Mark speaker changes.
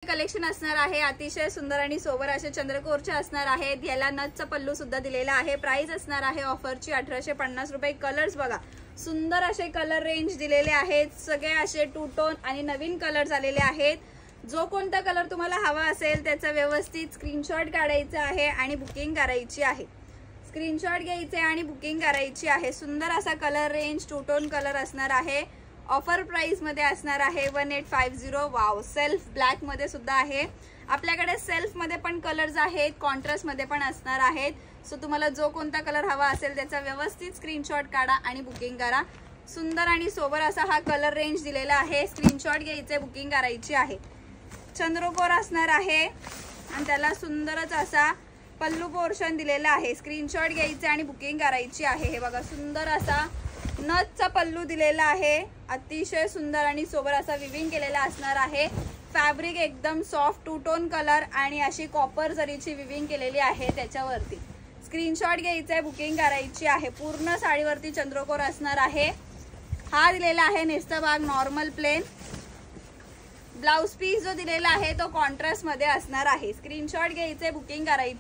Speaker 1: Collection असणार आहे। अतिशय सुंदर आणि सोबर असे चंद्रकोरचे असणार आहेत। याला नथचा पल्लू सुद्धा दिलेला आहे। प्राइस असणार आहे ऑफरची 1850 रुपये। कलर्स बघा, सुंदर असे कलर रेंज दिलेले आहेत। सगळे असे टू टोन आणि नवीन कलर्स आलेले आहेत। जो कोणता कलर तुम्हाला हवा असेल त्याचा व्यवस्थित स्क्रीनशॉट काढायचा आहे आणि बुकिंग करायची आहे। स्क्रीनशॉट घ्यायचे आणि बुकिंग करायची आहे। सुंदर असा colour range two tone colour असणार आहे। ऑफर प्राइस मध्ये असणार आहे 1850। वाव, सेल्फ ब्लॅक मध्ये सुद्धा आहे आपल्याकडे। सेल्फ मध्ये पण कलर्स आहेत, कॉन्ट्रास्ट मध्ये पण असणार आहेत। सो तुम्हाला जो कोणता कलर हवा असेल त्याचा व्यवस्थित स्क्रीनशॉट काढा आणि बुकिंग करा। सुंदर आणि सोबर असा हा कलर रेंज दिलेला आहे। स्क्रीनशॉट घ्यायचे, बुकिंग करायची आहे। चंद्रकोर असणार आहे आणि त्याला सुंदरच असा पल्लू पोर्शन दिलेला आहे। स्क्रीनशॉट घ्यायचे आणि बुकिंग करायची आहे। हे बघा, सुंदर असा नथचा पल्लू दिलेला आहे। अतिशय सुंदर आणि सोबर असा विविंग केलेला असणार आहे। फॅब्रिक एकदम सॉफ्ट टू टोन कलर आणि अशी कॉपर जरीची विविंग केलेली आहे त्याच्यावरती। स्क्रीनशॉट घ्यायचे, बुकिंग करायची आहे। पूर्ण साडीवरती चंद्रकोर असणार आहे। हा दिलेला आहे नेसचा भाग नॉर्मल प्लेन। ब्लाउज पीस जो दिलेला आहे तो कॉन्ट्रास्ट मध्ये असणार आहे। स्क्रीनशॉट घ्यायचे, बुकिंग करायची।